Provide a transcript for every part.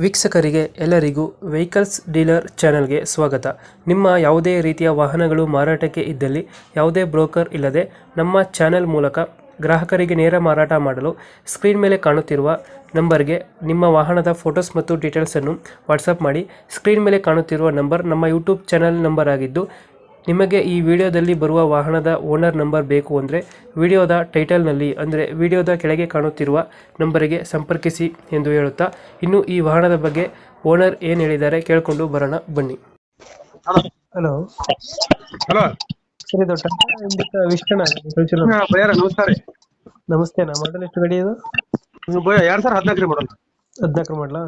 ವೀಕ್ಷಕರಿಗೆ ಎಲ್ಲರಿಗೂ vehicles dealer ಚಾನೆಲ್ಗೆ ಸ್ವಾಗತ. ನಿಮ್ಮ ಯಾವುದೇ ರೀತಿಯ ವಾಹನಗಳು ಮಾರಾಟಕ್ಕೆ ಇದ್ದಲ್ಲಿ ಯಾವುದೇ ಬ್ರೋಕರ್ ಇಲ್ಲದೆ ನಮ್ಮ ಚಾನೆಲ್ ಮೂಲಕ ಗ್ರಾಹಕರಿಗೆ ನೇರ ಮಾರಾಟ ಮಾಡಲು ಸ್ಕ್ರೀನ್ ಮೇಲೆ ಕಾಣುತ್ತಿರುವ ನಂಬರ್ಗೆ ನಿಮ್ಮ ವಾಹನದ ಫೋಟೋಸ್ ಮತ್ತು ಡೀಟೇಲ್ಸನ್ನು ವಾಟ್ಸಪ್ ಮಾಡಿ. ಸ್ಕ್ರೀನ್ ಮೇಲೆ ಕಾಣುತ್ತಿರುವ ನಂಬರ್ ನಮ್ಮ ಯೂಟ್ಯೂಬ್ ಚಾನೆಲ್ ನಂಬರ್ ಆಗಿದ್ದು, ನಿಮಗೆ ಈ ವಿಡಿಯೋದಲ್ಲಿ ಬರುವ ವಾಹನದ ಓನರ್ ನಂಬರ್ ಬೇಕು ಅಂದರೆ ವಿಡಿಯೋದ ಟೈಟಲ್ನಲ್ಲಿ ಅಂದರೆ ವಿಡಿಯೋದ ಕೆಳಗೆ ಕಾಣುತ್ತಿರುವ ನಂಬರಿಗೆ ಸಂಪರ್ಕಿಸಿ ಎಂದು ಹೇಳುತ್ತಾ, ಇನ್ನು ಈ ವಾಹನದ ಬಗ್ಗೆ ಓನರ್ ಏನು ಹೇಳಿದ್ದಾರೆ ಕೇಳಿಕೊಂಡು ಬರೋಣ ಬನ್ನಿ. ಹಲೋ ಹಲೋ ಸರಿ, ದೊಡ್ಡ ವಿಷ್ಟಣ ಭಯ್ಯಾರ ನಮಸ್ಕಾರ. ನಮಸ್ತೆ. ನಾ ಮಾಡಲ್ ಎಷ್ಟು ಗಾಡಿ ಇದು? ಭಯ 2014 ಮಾಡಲ್. 14 ಮಾಡಲಾ?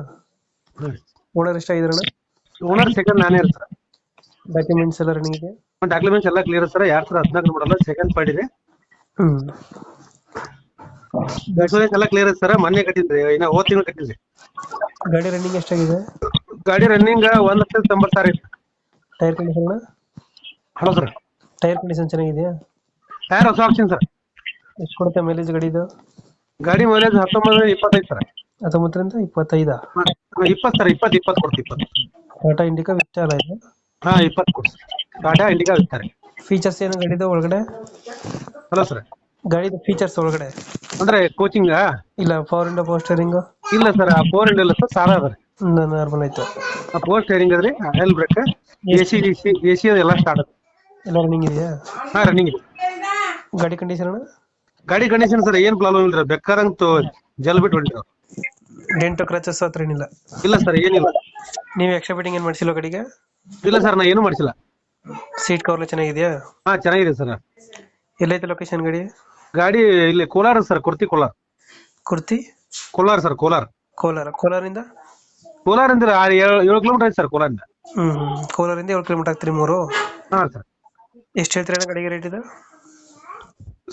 ಓನರ್ ಎಷ್ಟಾಗಿದ್ರಣ್ಣ? ಓನರ್ ಸೆಕೆಂಡ್ ನಾನೇ ಇರ್ತಾರೆ. ಡಾಕ್ಯುಮೆಂಟ್ಸ್ ಎಲ್ಲ ರನ್ನಿಂಗ್ ಇದೆ? ಡಾಕ್ಯುಮೆಂಟ್ಸ್ ಎಲ್ಲ ಕ್ಲಿಯರ್ ಸರ್. 2014 ಮಾಡಲ್ಲ, ಸೆಕೆಂಡ್ ಪಾರ್ಟಿ ಇದೆ. ಇನ್ಶೂರೆನ್ಸ್ ಎಲ್ಲ ಕ್ಲಿಯರ್ ಸರ್. ಮೊನ್ನೆ ಕಟ್ಟಿದ್ರಿ, ಇನ್ನ ಹೋದ ತಿಂಗಳು ಕಟ್ಟಿದ್ರಿ. ಗಾಡಿ ರನ್ನಿಂಗ್ ಎಷ್ಟಾಗಿದೆ? ಗಾಡಿ ರನ್ನಿಂಗ್ 1,90,000 ಇತ್ತು. Tyre condition? Hello sir, tyre condition ಚೆನ್ನಾಗಿದೆಯಾ? ಟೈರ್ ಹೊಸ ಆಪ್ಷನ್ ಸರ್. ಎಷ್ಟು ಕೊಡುತ್ತೆ ಮೈಲೇಜ್ ಗಾಡಿ ಇದು? ಗಾಡಿ ಮೈಲೇಜ್ 19-25 ಸರ್. 19ರಿಂದ 25? 20 ಸರ್. 20 ಕೊಡ್ತೀವಿ. 20 ಟಾಟಾ ಇಂಡಿಕಾ ವಿಸ್ಟಾಲ ಇದೆ? 20 ಕೊಡ್ಸಿ. ಟಾಟಾ ಇಂಡಿಕಾ ಇರ್ತಾರೆ. ಫೀಚರ್ಸ್ ಏನು ಗಾಡಿದು ಒಳಗಡೆ? ಹಲೋ ಸರ್, ಗಾಡಿದು ಫೀಚರ್ಸ್ ಒಳಗಡೆ ಅಂದ್ರೆ ಕೋಚಿಂಗ್ ಇಲ್ಲ? Power window, power steering? ಇಲ್ಲ ಸರ್, 4 ಇಂಡ್ ಇಲ್ಲ ಸರ್, ಸಾಲ ಅದ. ನಾರ್ಮಲ್ ಆಯ್ತು. ಪವರ್ ಸ್ಟೇರಿಂಗ್ ಅದ್ರಿ, ಹೆಲ್ ಬ್ರೇಕ್, ಎಸಿ ಎಲ್ಲ ಸ್ಟಾರ್ಟ್ ಅದ. ಎಲ್ಲ ರನ್ನಿಂಗ್ ಇದೆಯಾ? ರನ್ನಿಂಗ್ ಇದೆ. ಗಾಡಿ ಕಂಡೀಷನ್? ಗಾಡಿ ಕಂಡೀಷನ್ ಸರ್ ಏನ್ ಪ್ರಾಬ್ಲಮ್ ಇಲ್ಲ. ಬೇಕಾದಂತ ಜಲ್ ಬಿಟ್ಟು ಹೊಡಿತಾವ. ಡೆಂಟು ಕ್ರಚಸ್ ಹತ್ರ ಏನಿಲ್ಲ? ಇಲ್ಲ ಸರ್, ಏನಿಲ್ಲ. ನೀವು ಎಕ್ಸ್ಟ್ರಾ ಫಿಟ್ಟಿಂಗ್ ಏನು ಮಾಡಿಸಿಲ್ಲ ಗಾಡಿಗೆ? ಇಲ್ಲ ಸರ್, ನಾ ಏನು ಮಾಡಿಸಿಲ್ಲ. ಸೀಟ್ ಕವರ್ ಚೆನ್ನಾಗಿದೆಯಾ? ಚೆನ್ನಾಗಿದೆ ಸರ್. ಎಲ್ಲೈತೆ ಲೊಕೇಶನ್ ಗಾಡಿ? ಗಾಡಿ ಇಲ್ಲಿ ಕೋಲಾರ ಸರ್, ಕೋಲಾರ. ಕೋಲಾರ ಸರ್, ಕೋಲಾರಿಂದ ಕೋಲಾರಿಂದ 7 ಕಿಲೋಮೀಟರ್ ಐತೆ ಸರ್. ಕೋಲಾರಿಂದ ಕೋಲಾರಿಂದ 7 ಕಿಲೋಮೀಟರ್ ಆಗ್ತೀರಿ ಮೂರು? ಸರ್. ಎಷ್ಟು ಹೇಳ್ತೀರ ಗಾಡಿಗೆ ರೇಟ್ ಇದು?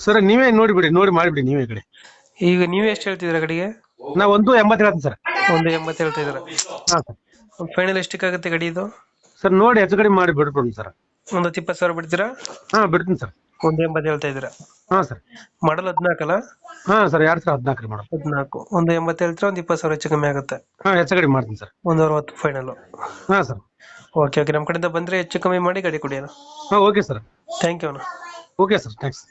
ಸರ್ ನೀವೇ ನೋಡಿ ಮಾಡಿಬಿಡಿ ನೀವೇ ಕಡೆ. ಈಗ ನೀವೇ ಎಷ್ಟು ಹೇಳ್ತಿದ್ದೀರಾ ಗಾಡಿಗೆ? ನಾ 1.80 ಹೇಳ್ತೀನಿ ಸರ್. 1.80 ಹೇಳ್ತಾ ಇದ್ದೀರಾ? ಸರ್. ಫೈನಲ್ ಎಷ್ಟಕ್ಕಾಗುತ್ತೆ ಗಾಡಿ ಇದು? ಸರ್ ನೋಡಿ ಹೆಚ್ಚು ಕಡಿಮೆ ಮಾಡಿ ಬಿಡ್ಬಿಡಿ ಸರ್. ಒಂದು 20,000 ಬಿಡ್ತೀರಾ? ಬಿಡ್ತೀನಿ ಸರ್. 1.80 ಹೇಳ್ತಾ ಇದ್ದೀರಾ? ಸರ್. ಮಾಡಲ್ 14 ಅಲ್ಲ? ಸರ್, 2014 ಮಾಡಲ್. 14. 1.80 ಹೇಳ್ತೀರಾ? ಒಂದು 20,000 ಹೆಚ್ಚು ಕಮ್ಮಿ ಆಗುತ್ತೆ? ಹೆಚ್ಚು ಕಡಿಮೆ ಮಾಡ್ತೀನಿ ಸರ್. 1.60 ಫೈನಲ್? ಸರ್. ಓಕೆ, ನಮ್ಮ ಕಡೆಯಿಂದ ಬಂದ್ರೆ ಹೆಚ್ಚು ಕಮ್ಮಿ ಮಾಡಿ ಗಾಡಿ ಕೊಡಿ ಅಣ್ಣ. Okay sir. ಥ್ಯಾಂಕ್ ಯು ಅಣ್ಣ. Okay sir, thanks.